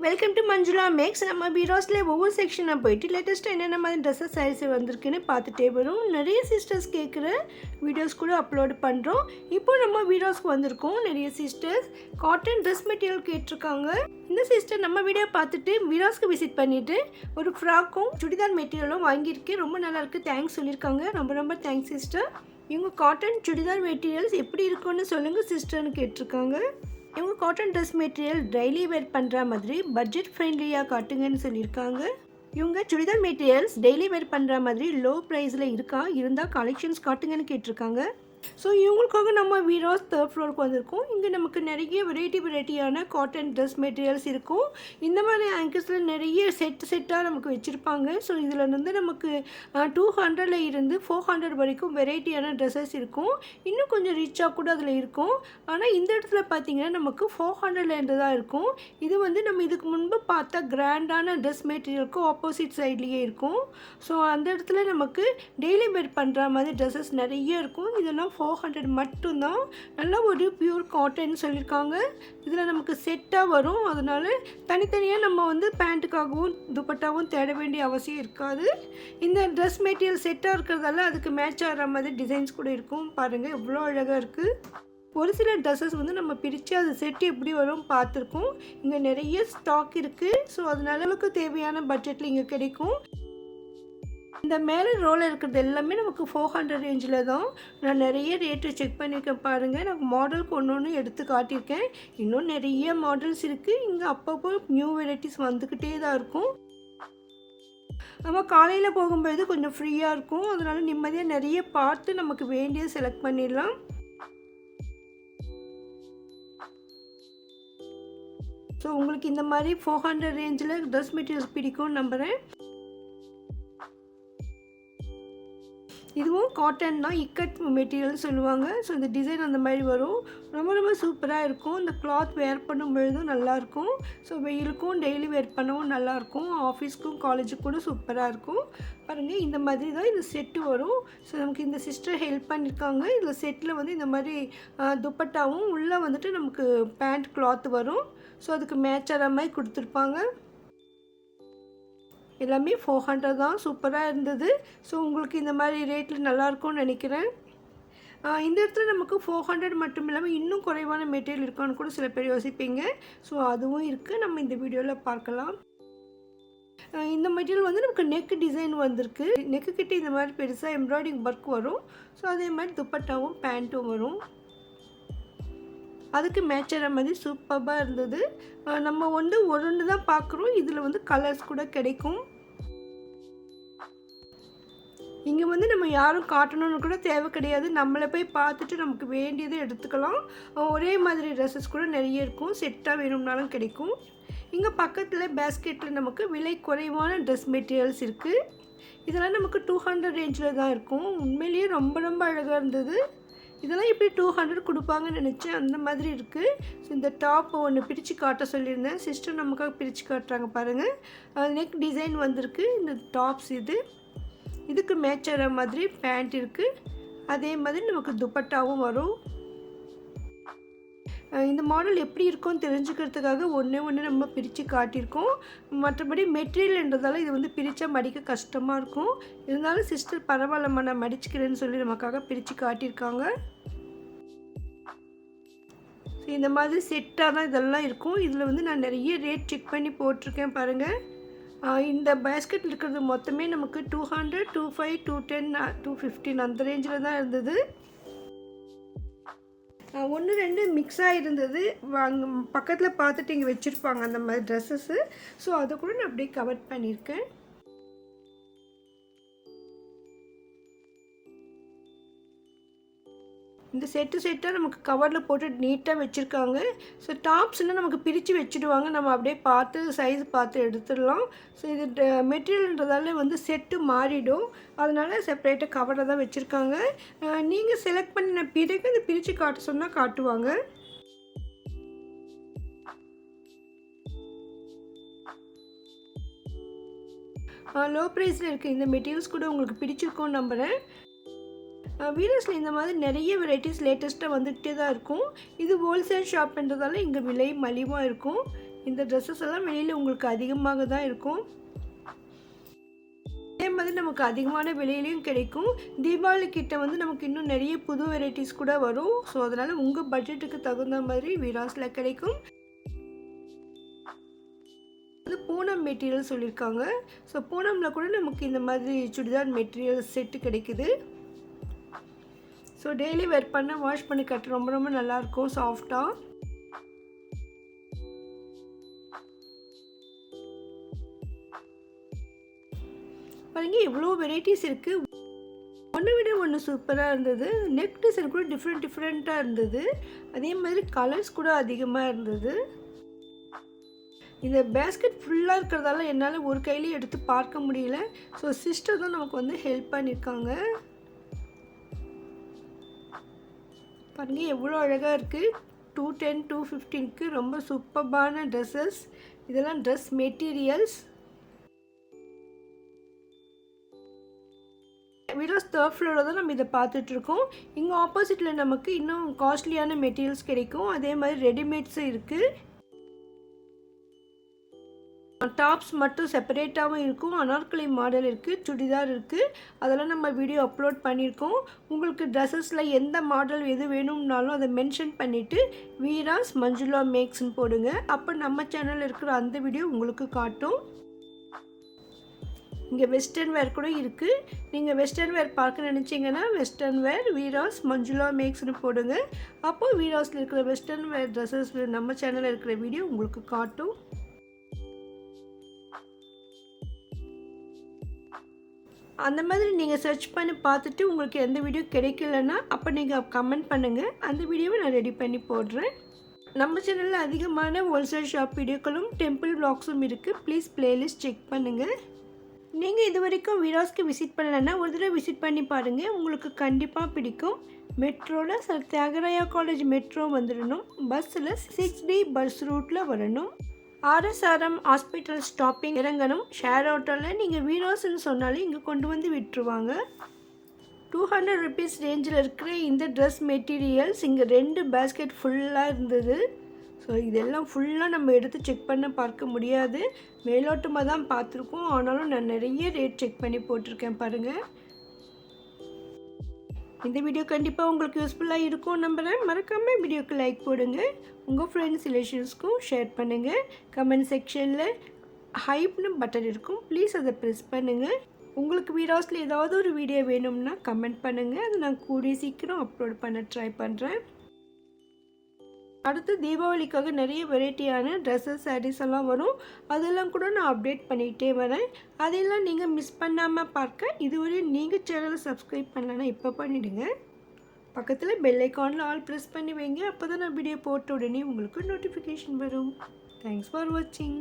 Welcome to Manjula maths. நம்ம பீரோஸில் ஒவ்வொரு செக்ஷனாக போயிட்டு லேட்டஸ்ட்டாக என்னென்ன மாதிரி ட்ரெஸ்ஸஸ் சாரீஸ் வந்திருக்குன்னு பார்த்துட்டே வரும். நிறைய சிஸ்டர்ஸ் கேட்குற வீடியோஸ் கூட அப்லோடு பண்ணுறோம். இப்போ நம்ம பீரோஸ்க்கு வந்திருக்கோம். நிறைய சிஸ்டர்ஸ் காட்டன் ட்ரெஸ் மெட்டீரியல் கேட்டிருக்காங்க. இந்த சிஸ்டர் நம்ம வீடியோ பார்த்துட்டு பீரோஸ்க்கு விசிட் பண்ணிவிட்டு ஒரு ஃப்ராக்கும் சுடிதார் மெட்டீரியலும் வாங்கியிருக்கேன். ரொம்ப நல்லாயிருக்கு, தேங்க்ஸ் சொல்லியிருக்காங்க. ரொம்ப தேங்க்ஸ் சிஸ்டர். இவங்க காட்டன் சுடிதார் மெட்டீரியல்ஸ் எப்படி இருக்குன்னு சொல்லுங்கள் சிஸ்டர்னு கேட்டிருக்காங்க. இவங்க காட்டன் ட்ரெஸ் மெட்டீரியல் டெய்லி வேர் பண்ணுற மாதிரி பட்ஜெட் ஃப்ரெண்ட்லியாக காட்டுங்கன்னு சொல்லியிருக்காங்க. இவங்க சுடிதார் மெட்டீரியல்ஸ் டெய்லி வேர் பண்ணுற மாதிரி லோ ப்ரைஸில் இருந்தால் கலெக்ஷன்ஸ் காட்டுங்கன்னு கேட்டிருக்காங்க. ஸோ இவங்களுக்காக நம்ம வீராஸ் 3rd ஃப்ளோருக்கு வந்திருக்கோம். இங்கே நமக்கு நிறைய வெரைட்டியான காட்டன் ட்ரெஸ் மெட்டீரியல்ஸ் இருக்கும். இந்த மாதிரி ஆங்கர்ஸில் நிறைய செட்டாக நமக்கு வச்சுருப்பாங்க. ஸோ இதில் வந்து நமக்கு 200 இருந்து 400 வரைக்கும் வெரைட்டியான ட்ரெஸ்ஸஸ் இருக்கும். இன்னும் கொஞ்சம் ரிச்சாக கூட அதில் இருக்கும். ஆனால் இந்த இடத்துல பார்த்திங்கன்னா நமக்கு 400 தான் இருக்கும். இது வந்து நம்ம இதுக்கு முன்பு பார்த்தா கிராண்டான ட்ரெஸ் மெட்டீரியலுக்கும் ஆப்போசிட் சைட்லேயே இருக்கும். ஸோ அந்த இடத்துல நமக்கு டெய்லி வேர் பண்ணுற மாதிரி ட்ரெஸ்ஸஸ் நிறைய இருக்கும். இதெல்லாம் 400 மட்டும்தான். நல்லா ஒரு பியூர் காட்டன் சொல்லியிருக்காங்க. இதில் நமக்கு செட்டாக வரும். அதனால் தனித்தனியாக நம்ம வந்து பேண்ட்டுக்காகவும் துப்பட்டாவும் தேட வேண்டிய அவசியம் இருக்காது. இந்த ட்ரெஸ் மெட்டீரியல் செட்டாக இருக்கிறதால அதுக்கு மேட்ச் ஆகிற மாதிரி டிசைன்ஸ் கூட இருக்கும். பாருங்கள் எவ்வளோ அழகாக இருக்குது. ஒரு சில ட்ரெஸ்ஸஸ் வந்து நம்ம பிரித்து அது செட்டு எப்படி வரும் பார்த்துருக்கோம். இங்கே நிறைய ஸ்டாக் இருக்குது. ஸோ அதனால நமக்கு தேவையான பட்ஜெட்டில் இங்கே கிடைக்கும். இந்த மேலே ரோல் இருக்கிறது எல்லாமே நமக்கு 400 ரேஞ்சில் தான். நான் நிறைய ரேட்டு செக் பண்ணியிருக்கேன் பாருங்கள். நான் மாடலுக்கு ஒன்று எடுத்து காட்டியிருக்கேன். இன்னும் நிறைய மாடல்ஸ் இருக்குது. இங்கே அப்பப்போ நியூ வெரைட்டிஸ் வந்துக்கிட்டே தான் இருக்கும். நம்ம காலையில் போகும்போது கொஞ்சம் ஃப்ரீயாக இருக்கும். அதனால் நிம்மதியாக நிறைய பார்த்து நமக்கு வேண்டிய செலக்ட் பண்ணிடலாம். ஸோ உங்களுக்கு இந்த மாதிரி 400 ரேஞ்சில் ட்ரெஸ் மெட்டீரியல்ஸ் பிடிக்கும்னு நம்புகிறேன். இதுவும் காட்டன் தான், இக்கட் மெட்டீரியல் சொல்லுவாங்க. ஸோ இந்த டிசைன் அந்த மாதிரி வரும். ரொம்ப சூப்பராக இருக்கும். இந்த கிளாத் வேர் பண்ணும்பொழுதும் நல்லாயிருக்கும். ஸோ வெயிலுக்கும் டெய்லி வேர் பண்ணவும் நல்லாயிருக்கும். ஆஃபீஸ்க்கும் காலேஜுக்கு கூட சூப்பராக இருக்கும். பாருங்கள் இந்த மாதிரி தான் இந்த செட்டு வரும். ஸோ நமக்கு இந்த சிஸ்டர் ஹெல்ப் பண்ணியிருக்காங்க. இதில் செட்டில் வந்து இந்த மாதிரி துப்பட்டாவும் உள்ளே வந்துட்டு நமக்கு பேண்ட் கிளாத் வரும். ஸோ அதுக்கு மேட்ச் ஆகிற மாதிரி கொடுத்துருப்பாங்க. எல்லாமே 400 தான். சூப்பராக இருந்தது. ஸோ உங்களுக்கு இந்த மாதிரி ரேட்டில் நல்லாயிருக்கும்னு நினைக்கிறேன். இந்த இடத்துல நமக்கு 400 மட்டும் இல்லாமல் இன்னும் குறைவான மெட்டீரியல் இருக்கான்னு கூட சில பேர் யோசிப்பீங்க. ஸோ அதுவும் இருக்குது. நம்ம இந்த வீடியோவில் பார்க்கலாம். இந்த மெட்டீரியல் வந்து நமக்கு நெக் டிசைன் வந்திருக்கு. நெக்கு கிட்டே இந்த மாதிரி பெருசாக எம்ப்ராய்டிங் ஒர்க் வரும். ஸோ அதே மாதிரி துப்பட்டாவும் பேண்ட்டும் வரும். அதுக்கு மேட்ச் ஆகிற மாதிரி சூப்பராக இருந்தது. நம்ம வந்து ஒன்று தான் பார்க்குறோம். இதில் வந்து கலர்ஸ் கூட கிடைக்கும். இங்கே வந்து நம்ம யாரும் காட்டணும்னு கூட தேவை கிடையாது. நம்மளை போய் பார்த்துட்டு நமக்கு வேண்டியதை எடுத்துக்கலாம். ஒரே மாதிரி ட்ரெஸ்ஸஸ் கூட நிறைய இருக்கும். செட்டாக வேணும்னாலும் கிடைக்கும். இங்கே பக்கத்தில் பேஸ்கெட்டில் நமக்கு விலை குறைவான ட்ரெஸ் மெட்டீரியல்ஸ் இருக்குது. இதெல்லாம் நமக்கு 200 ரேஞ்சில் தான் இருக்கும். உண்மையிலேயே ரொம்ப அழகாக இருந்தது. இதெல்லாம் எப்படி 200 கொடுப்பாங்கன்னு நினச்சேன். அந்த மாதிரி இருக்குது. ஸோ இந்த டாப் ஒன்று பிரித்து காட்ட சொல்லியிருந்தேன். சிஸ்டர் நமக்காக பிரித்து காட்டுறாங்க பாருங்கள். நெக் டிசைன் வந்திருக்கு. இந்த டாப்ஸ் இதுக்கு மேட்ச் ஆகிற மாதிரி பேண்ட் இருக்குது. அதே மாதிரி நமக்கு துப்பட்டாவும் வரும். இந்த மாடல் எப்படி இருக்கும்னு தெரிஞ்சுக்கிறதுக்காக ஒன்று நம்ம பிரித்து காட்டியிருக்கோம். மற்றபடி மெட்டீரியல்ன்றதால இது வந்து பிரித்தா மடிக்க கஷ்டமாக இருக்கும். இருந்தாலும் சிஸ்டர் பரவாயில்லம்மா நான் மடிச்சுக்கிறேன்னு சொல்லி நமக்காக பிரித்து காட்டியிருக்காங்க. ஸோ இந்த மாதிரி செட்டாக தான் இதெல்லாம் இருக்கும். இதில் வந்து நான் நிறைய ரேட் செக் பண்ணி போட்டிருக்கேன் பாருங்கள். இந்த பேஸ்கெட் இருக்கிறது மொத்தமே நமக்கு 200, 25, 210, 215 அந்த ரேஞ்சில் தான் இருந்தது. 1-2 மிக்ஸாக இருந்தது. அங்கே பக்கத்தில் பார்த்துட்டு இங்கே வச்சுருப்பாங்க அந்த மாதிரி ட்ரெஸ்ஸஸ்ஸு. ஸோ அதை கூட நான் அப்படியே கவர் பண்ணியிருக்கேன். இந்த செட்டாக நமக்கு கவரில் போட்டு நீட்டாக வச்சுருக்காங்க. ஸோ டாப்ஸ்னால் நமக்கு பிரித்து வச்சுடுவாங்க. நம்ம அப்படியே பார்த்து சைஸ் பார்த்து எடுத்துடலாம். ஸோ இது மெட்டீரியல்ன்றதால வந்து செட்டு மாறிடும். அதனால் செப்பரேட்டாக கவரில் தான் வச்சுருக்காங்க. நீங்கள் செலக்ட் பண்ணின பிறகு இந்த பிரித்து காட்ட சொன்னால் காட்டுவாங்க. லோ ப்ரைஸில் இருக்குது. இந்த மெட்டீரியல்ஸ் கூட உங்களுக்கு பிடிச்சிருக்கோன்னு நம்புகிறேன். வீனஸில் இந்த மாதிரி நிறைய வெரைட்டிஸ் லேட்டஸ்ட்டாக வந்துகிட்டே தான் இருக்கும். இது ஹோல்சேல் ஷாப்ன்றதால இங்கே விலை மலிவாக இருக்கும். இந்த ட்ரெஸ்ஸஸ் எல்லாம் வெளியில் உங்களுக்கு அதிகமாக தான் இருக்கும். அதே மாதிரி நமக்கு அதிகமான விலையிலையும் கிடைக்கும். தீபாவளி கிட்ட வந்து நமக்கு இன்னும் நிறைய புது வெரைட்டிஸ் கூட வரும். ஸோ அதனால் உங்கள் பட்ஜெட்டுக்கு தகுந்த மாதிரி வீராஸில் கிடைக்கும். அது பூனம் மெட்டீரியல் சொல்லியிருக்காங்க. ஸோ பூனமில் கூட நமக்கு இந்த மாதிரி சுடிதார் மெட்டீரியல் செட்டு கிடைக்குது. ஸோ டெய்லி வேர் பண்ண வாஷ் பண்ணி கட்ட ரொம்ப ரொம்ப நல்லாயிருக்கும் சாஃப்டாக. பாருங்க எவ்வளோ வெரைட்டிஸ் இருக்குது. ஒன்று விட ஒன்று சூப்பராக இருந்தது. நெக் டிசைன் கூட டிஃப்ரெண்ட்டாக இருந்தது. அதே மாதிரி கலர்ஸ் கூட அதிகமாக இருந்தது. இந்த பேஸ்கெட் ஃபுல்லாக இருக்கிறதால என்னால் ஒரு கையிலேயே எடுத்து பார்க்க முடியல. ஸோ சிஸ்டர் தான் நமக்கு வந்து ஹெல்ப் பண்ணியிருக்காங்க. பாருங்கள் எவ்வளோ அழகாக இருக்குது. 210 215க்கு ரொம்ப சூப்பர்பான ட்ரெஸ்ஸஸ். இதெல்லாம் ட்ரெஸ் மெட்டீரியல்ஸ். வீடியோஸ் 3rd ஃப்ளோரில் தான் நம்ம இதை பார்த்துட்ருக்கோம். இங்கே ஆப்போசிட்டில் நமக்கு இன்னும் காஸ்ட்லியான மெட்டீரியல்ஸ் கிடைக்கும். அதே மாதிரி ரெடிமேட்ஸும் இருக்குது. டாப்ஸ் மட்டும் செப்பரேட்டாகவும் இருக்கும். அனார்கலி மாடல் இருக்குது, சுடிதார் இருக்குது. அதெல்லாம் நம்ம வீடியோ அப்லோட் பண்ணியிருக்கோம். உங்களுக்கு ட்ரெஸ்ஸஸில் எந்த மாடல் எது வேணும்னாலும் அதை மென்ஷன் பண்ணிவிட்டு வீராஸ் மஞ்சுளா மேக்ஸ்ன்னு போடுங்க. அப்போ நம்ம சேனலில் இருக்கிற அந்த வீடியோ உங்களுக்கு காட்டும். இங்கே வெஸ்டர்ன் வேர் கூட இருக்குது. நீங்கள் வெஸ்டர்ன் வேர் பார்க்க நினச்சிங்கன்னா வெஸ்டர்ன் வேர் வீராஸ் மஞ்சுளா மேக்ஸ்னு போடுங்க. அப்போது வீராஸில் இருக்கிற வெஸ்டர்ன் வேர் ட்ரெஸ்ஸஸ் நம்ம சேனலில் இருக்கிற வீடியோ உங்களுக்கு காட்டும். அந்த மாதிரி நீங்கள் சர்ச் பண்ணி பார்த்துட்டு உங்களுக்கு எந்த வீடியோ கிடைக்கலன்னா அப்போ நீங்கள் கமெண்ட் பண்ணுங்கள். அந்த வீடியோவை நான் ரெடி பண்ணி போடுறேன். நம்ம சேனலில் அதிகமான ஹோல்சேல் ஷாப் வீடியோக்களும் டெம்பிள் வ்ளாக்ஸும் இருக்குது. ப்ளீஸ் பிளேலிஸ்ட் செக் பண்ணுங்கள். நீங்கள் இது வரைக்கும் வீராஸ்க்கு விசிட் பண்ணலைன்னா ஒரு தடவை விசிட் பண்ணி பாருங்கள். உங்களுக்கு கண்டிப்பாக பிடிக்கும். மெட்ரோவில் தியாகராயா காலேஜ் மெட்ரோ வந்துடணும். பஸ்ஸில் 6D பஸ் ரூட்டில் வரணும். RSRM ஹாஸ்பிட்டல் ஸ்டாப்பிங் இறங்கணும். ஷேர் ஆட்டோவில் நீங்கள் வீராஸ்ன்னு சொன்னாலே இங்கே கொண்டு வந்து விட்டுருவாங்க. 200 rupees ரேஞ்சில் இருக்கிற இந்த ட்ரெஸ் மெட்டீரியல்ஸ் இங்கே 2 பேஸ்கெட் ஃபுல்லாக இருந்தது. ஸோ இதெல்லாம் ஃபுல்லாக நம்ம எடுத்து செக் பண்ண பார்க்க முடியாது. மேலோட்டமாக தான் பார்த்துருக்கோம். ஆனாலும் நான் நிறைய ரேட் செக் பண்ணி போட்டிருக்கேன் பாருங்கள். இந்த வீடியோ கண்டிப்பாக உங்களுக்கு யூஸ்ஃபுல்லாக இருக்கும் நம்புகிறேன். மறக்காமல் வீடியோக்கு லைக் போடுங்க. உங்கள் ஃப்ரெண்ட்ஸ் ரிலேஷன்ஸ்க்கும் ஷேர் பண்ணுங்கள். கமெண்ட் செக்ஷனில் ஹைப்னு பட்டன் இருக்கும். ப்ளீஸ் அதை ப்ரெஸ் பண்ணுங்கள். உங்களுக்கு வீடியோஸில் ஏதாவது ஒரு வீடியோ வேணும்னா கமெண்ட் பண்ணுங்கள். அதை நான் கூடிய சீக்கிரம் அப்லோட் பண்ண ட்ரை பண்ணுறேன். அடுத்து தீபாவளிக்காக நிறைய வெரைட்டியான ட்ரெஸ்ஸஸ் சாரீஸ் எல்லாம் வரும். அதெல்லாம் கூட நான் அப்டேட் பண்ணிகிட்டே வரேன். அதெல்லாம் நீங்கள் மிஸ் பண்ணாமல் பார்க்க இதுவரை நீங்கள் சேனலை சப்ஸ்கிரைப் பண்ணலன்னா இப்போ பண்ணிவிடுங்க. பக்கத்தில் பெல் ஐக்கானில் ஆல் ப்ரெஸ் பண்ணி வைங்க. அப்போ தான் நான் வீடியோ போட்ட உடனே உங்களுக்கு நோட்டிஃபிகேஷன் வரும். தேங்க்ஸ் ஃபார் வாட்சிங்.